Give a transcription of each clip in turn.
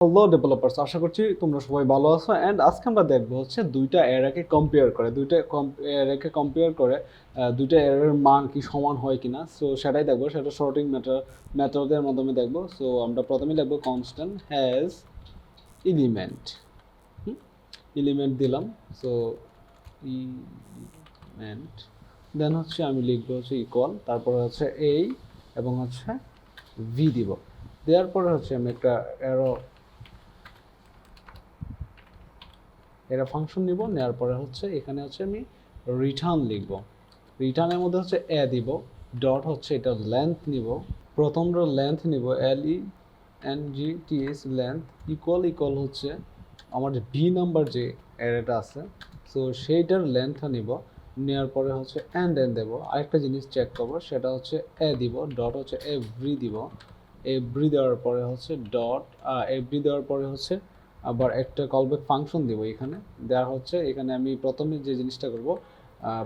Hello developers, আশা করছি তোমরা সবাই ভালো আছো। অ্যান্ড আজকে আমরা দেখবো হচ্ছে দুইটা অ্যারেকে কম্পেয়ার করে, দুইটা অ্যারের মান কি সমান হয় কিনা। সো সেটাই দেখবো, সেটা শর্টিং মেথডের মাধ্যমে দেখবো। সো আমরা প্রথমেই দেখবো কনস্ট্যান্ট হ্যাজ এলিমেন্ট, এলিমেন্ট দিলাম। সো এলিমেন্ট দেন হচ্ছে আমি লিখবো হচ্ছে ইকুয়াল, তারপরে হচ্ছে এই এবং হচ্ছে ভি দিব। দেওয়ার পরে হচ্ছে আমি একটা এরা ফাংশন নিব, নেওয়ার পরে হচ্ছে এখানে হচ্ছে আমি রিটার্ন লিখব। রিটার্নের মধ্যে হচ্ছে এ দিব, ডট হচ্ছে এটা লেন্থ নিব, প্রথমটার লেন্থ নিব LENGTH লেন্থ ইকুয়াল হচ্ছে আমার যে বি নাম্বার যে অ্যারেটা আছে, সো সেইটার লেন্থটা নিব। নেওয়ার পরে হচ্ছে এন দেবো। আরেকটা জিনিস চেক করবো, সেটা হচ্ছে এ দিব, ডট হচ্ছে এভরি দিব, এভরি দেওয়ার পরে হচ্ছে ডট এভরি দেওয়ার পরে হচ্ছে আবার একটা কলব্যাক ফাংশন দিব। এখানে দেওয়া হচ্ছে, এখানে আমি প্রথমে যে জিনিসটা করব,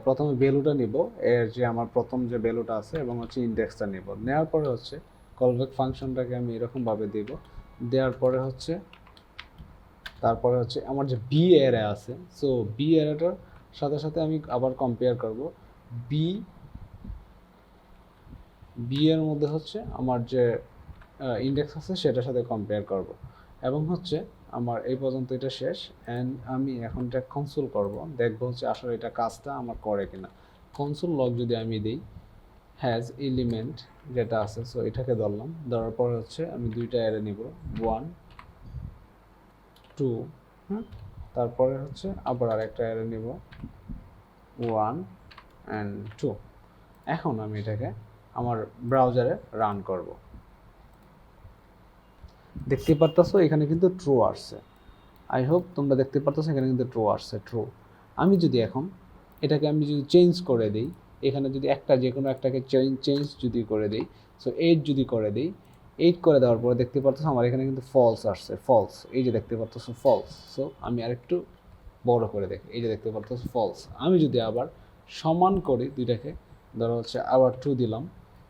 প্রথমে ভ্যালুটা নিব, এর যে আমার প্রথম যে ভ্যালুটা আছে এবং হচ্ছে ইন্ডেক্সটা নিব। নেওয়ার পরে হচ্ছে কলব্যাক ফাংশনটাকে আমি এরকমভাবে দিব। দেওয়ার পরে হচ্ছে তারপরে হচ্ছে আমার যে বি এরে আছে, সো বি এরেটার সাথে সাথে আমি আবার কম্পেয়ার করব। বি বি এর মধ্যে হচ্ছে আমার যে ইন্ডেক্স আছে সেটার সাথে কম্পেয়ার করব। এবং হচ্ছে আমার এই পর্যন্ত এটা শেষ। অ্যান্ড আমি এখন এটা কনসোল করব, দেখবো হচ্ছে আসলে এটা কাজটা আমার করে কিনা। কনসোল লগ যদি আমি দিই হ্যাজ এলিমেন্ট যেটা আছে, সো এটাকে ধরলাম। ধরার পরে হচ্ছে আমি দুইটা অ্যারে নিব, 1 2, তারপরে হচ্ছে আবার আরেকটা অ্যারে নিব 1 and 2। এখন আমি এটাকে আমার ব্রাউজারে রান করব। দেখতে পারতেছো এখানে কিন্তু ট্রু আসছে। আই হোপ তোমরা দেখতে পারতেছো এখানে কিন্তু ট্রু আসছে, ট্রু। আমি যদি এখন এটাকে আমি যদি চেঞ্জ করে দিই, এখানে যদি একটা যে কোনো একটাকে চেঞ্জ যদি করে দিই, সো 8 যদি করে দিই, 8 করে দেওয়ার পরে দেখতে পারতেছো আমার এখানে কিন্তু ফলস আসছে, ফলস। এই যে দেখতে পারতেছো ফলস। সো আমি আরেকটু বড় করে দেখি, এই যে দেখতে পারতেছো ফলস। আমি যদি আবার সমান করি দুইটাকে, ধরো হচ্ছে আবার 2 দিলাম,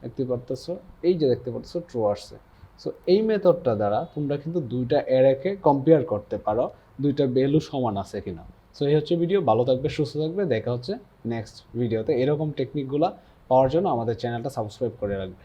দেখতে পারতেছো এই যে দেখতে পারতেছো ট্রু আসছে। সো এই মেথডটা দ্বারা তোমরা কিন্তু দুইটা অ্যারেকে কম্পেয়ার করতে পারো, দুইটা ভ্যালু সমান আছে কিনা। সো এই হচ্ছে ভিডিও। ভালো থাকবে, সুস্থ থাকবে, দেখা হচ্ছে নেক্সট ভিডিওতে। এরকম টেকনিকগুলো পাওয়ার জন্য আমাদের চ্যানেলটা সাবস্ক্রাইব করে রাখবে।